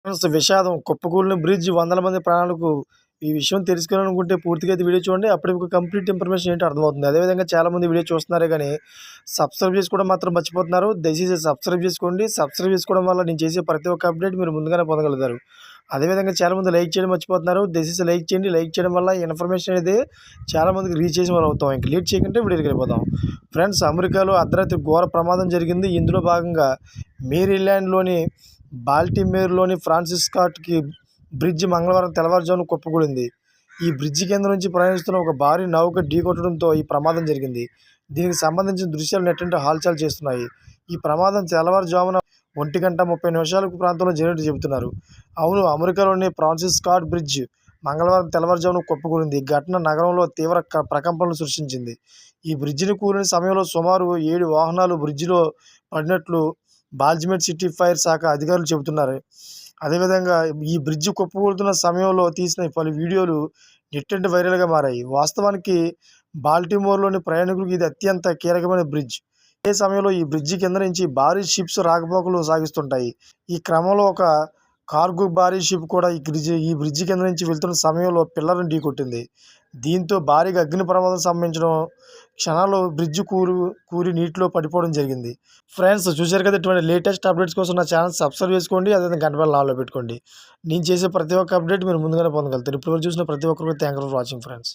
Friends విషాదం కుప్పకూలిన bridge వందల మంది ప్రాణాలకు ఈ విషయం తెలుసుకోవాలనుకుంటే పూర్తిగా అయితే వీడియో చూడండి. అప్పుడు మీకు కంప్లీట్ ఇన్ఫర్మేషన్ ఏంటో అర్థమవుతుంది. అదేవిధంగా చాలామంది వీడియో చూస్తున్నారే కానీ సబ్స్క్రైబ్ చేసుకోవడం మాత్రం మర్చిపోతున్నారు. దయచేసి సబ్స్క్రైబ్ చేసుకోండి. సబ్స్క్రైబ్ చేసుకోవడం వల్ల నేను చేసే ప్రతి ఒక్క అప్డేట్ మీరు ముందుగానే పొందగలుగుతారు. అదేవిధంగా చాలామంది లైక్ చేయడం మర్చిపోతున్నారు. దయచేసి లైక్ చేయండి. లైక్ చేయడం వల్ల ఇన్ఫర్మేషన్ అనేది చాలామందికి రీచ్ చేసిన వాళ్ళు అవుతాం. ఇంక లేట్ చేయకుంటే వీడియోకి వెళ్ళిపోతాం. ఫ్రెండ్స్ అమెరికాలో అర్ధరాత్రి ఘోర ప్రమాదం జరిగింది. ఇందులో భాగంగా మేరీల్యాండ్లోని బాల్టిమోర్లోని ఫ్రాన్సిస్ స్కాట్కి బ్రిడ్జి మంగళవారం తెల్లవారుజామున కుప్పకూలింది. ఈ బ్రిడ్జి కింద నుంచి ప్రయాణిస్తున్న ఒక భారీ నౌక ఢీకొట్టడంతో ఈ ప్రమాదం జరిగింది. దీనికి సంబంధించిన దృశ్యాలు నెట్టింట హల్చల్ చేస్తున్నాయి. ఈ ప్రమాదం తెల్లవారుజామున 1:30 ప్రాంతంలో జరిగినట్టు చెబుతున్నారు. అవును, అమెరికాలోని ఫ్రాన్సిస్ స్కాట్ బ్రిడ్జ్ మంగళవారం తెల్లవారుజామున కుప్పకూలింది. ఈ ఘటన నగరంలో తీవ్ర ప్రకంపనలు సృష్టించింది. ఈ బ్రిడ్జిని కూలిన సమయంలో సుమారు 7 వాహనాలు బ్రిడ్జిలో పడినట్లు బాల్టిమోర్ సిటీ ఫైర్ శాఖ అధికారులు చెబుతున్నారు. అదేవిధంగా ఈ బ్రిడ్జి కుప్పకూలుతున్న సమయంలో తీసిన పలు వీడియోలు నెట్టింట వైరల్గా మారాయి. వాస్తవానికి బాల్టిమోర్లోని ప్రయాణికులకు ఇది అత్యంత కీలకమైన బ్రిడ్జ్. అదే సమయంలో ఈ బ్రిడ్జి కింద నుంచి భారీ షిప్స్ రాకపోకలు సాగిస్తుంటాయి. ఈ క్రమంలో ఒక కార్గో భారీ షిప్ కూడా ఈ బ్రిడ్జి కింద నుంచి వెళ్తున్న సమయంలో పిల్లర్ను ఢీకొట్టింది. దీంతో భారీగా అగ్ని ప్రమాదం సంభవించడం, క్షణాల్లో బ్రిడ్జి కూలి నీటిలో పడిపోవడం జరిగింది. ఫ్రెండ్స్ చూశారు కదా, ఇటువంటి లేటెస్ట్ అప్డేట్స్ కోసం నా ఛానల్ సబ్స్క్రైబ్ చేసుకోండి. అదేవిధంగా గంట బెల్ ఆన్లో పెట్టుకోండి. నేను చేసే ప్రతి ఒక్క అప్డేట్ మీరు ముందుగానే పొందగలుగుతారు. ఇప్పుడు చూసిన ప్రతి ఒక్కరికి thank you for watching friends.